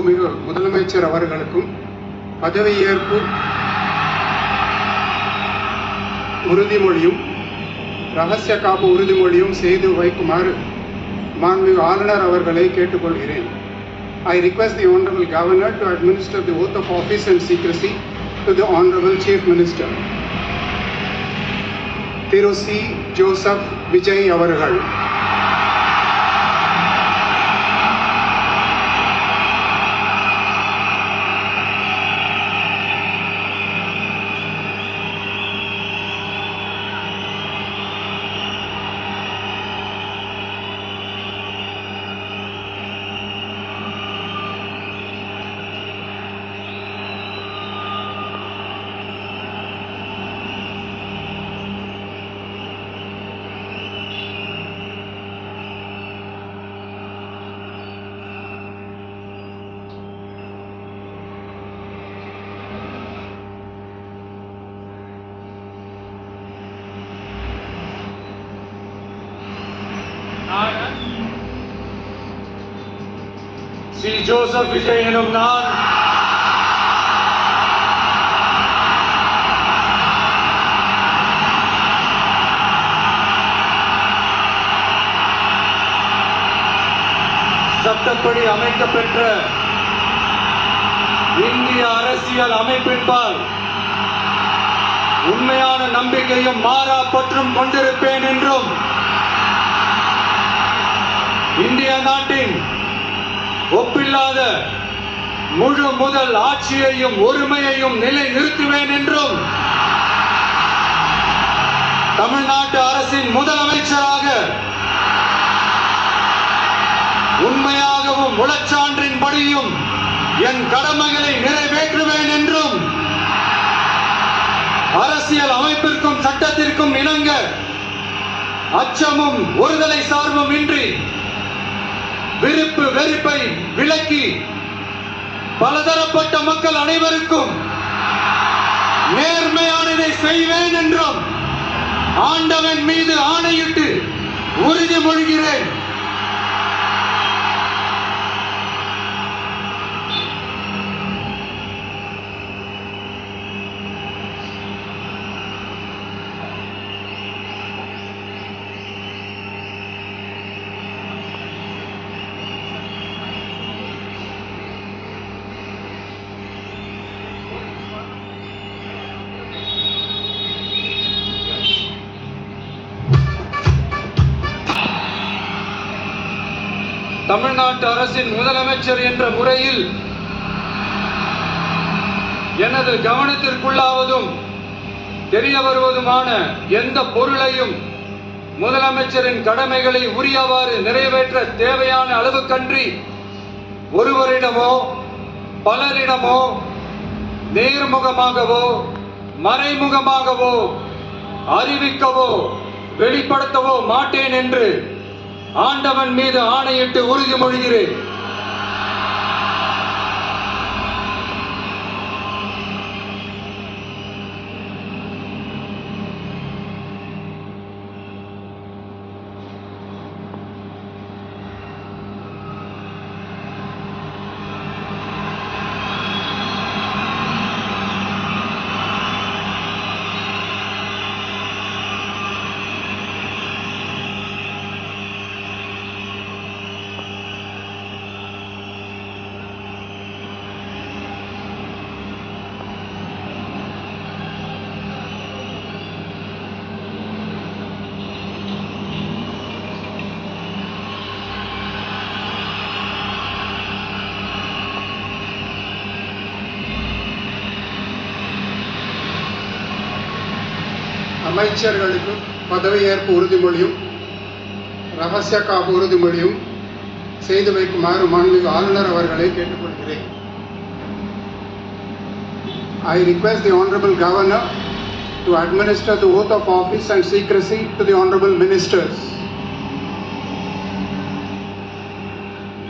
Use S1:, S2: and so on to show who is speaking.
S1: மாண்புமிகு முதலமைச்சர் அவர்களுக்கும் பதவியேற்பு உறுதிமொழியும் ரகசிய காப்பு உறுதிமொழியும் செய்து வைக்குமாறு மாண்புமிகு ஆளுநர் அவர்களை கேட்டுக்கொள்கிறேன். I request the Honorable Governor to administer the oath of office and secrecy to the Honorable Chief Minister. Thiru C. Joseph Vijay அவர்கள்.
S2: சி. ஜோசப் விஜய் எனும் நான் சட்டப்படி அமைக்கப்பெற்ற இந்திய அரசியல் அமைப்பின்பால் உண்மையான நம்பிக்கையும் மாறா பற்றும் கொண்டிருப்பேன் என்றும் இந்திய நாட்டின் ஒப்பில்லாத முழு முதல் ஆட்சியையும் ஒருமையையும் நிலை நிறுத்துவேன் என்றும் தமிழ்நாட்டு அரசின் முதலமைச்சராக உண்மையாகவும் முழச்சான்றின்படியும் என் கடமைகளை நிறைவேற்றுவேன் என்றும் அரசியல் அமைப்பிற்கும் சட்டத்திற்கும் இணங்க அச்சமும் ஒருதலை சார்பும் இன்றி விருப்பு வெறுப்பை விலக்கி பலதரப்பட்ட மக்கள் அனைவருக்கும் நேர்மையானதை செய்வேன் என்றும் ஆண்டவன் மீது ஆணையிட்டு உறுதிமொழிகிறேன். தமிழ்நாட்டு அரசின் முதலமைச்சர் என்ற முறையில் எனது கவனத்திற்குள்ளாவதும் தெரிய வருவதுமான எந்த பொருளையும் முதலமைச்சரின் கடமைகளை உரியவாறு நிறைவேற்ற தேவையான அளவுக்கன்றி ஒருவரிடமோ பலரிடமோ நேர்முகமாகவோ மறைமுகமாகவோ அறிவிக்கவோ வெளிப்படுத்தவோ மாட்டேன் என்று ஆண்டவன் மீது ஆணையிட்டு உறுதிமொழிகிறேன்.
S1: அமைச்சர்களுக்கு பதவியேற்பு உறுதிமொழியும் ரகசிய காப்பு உறுதிமொழியும் செய்து வைக்குமாறு மாண்புமிகு ஆளுநர் அவர்களை கேட்டுக்கொள்கிறேன். I request the Honorable Governor to administer the oath of office and secrecy to the Honorable Ministers.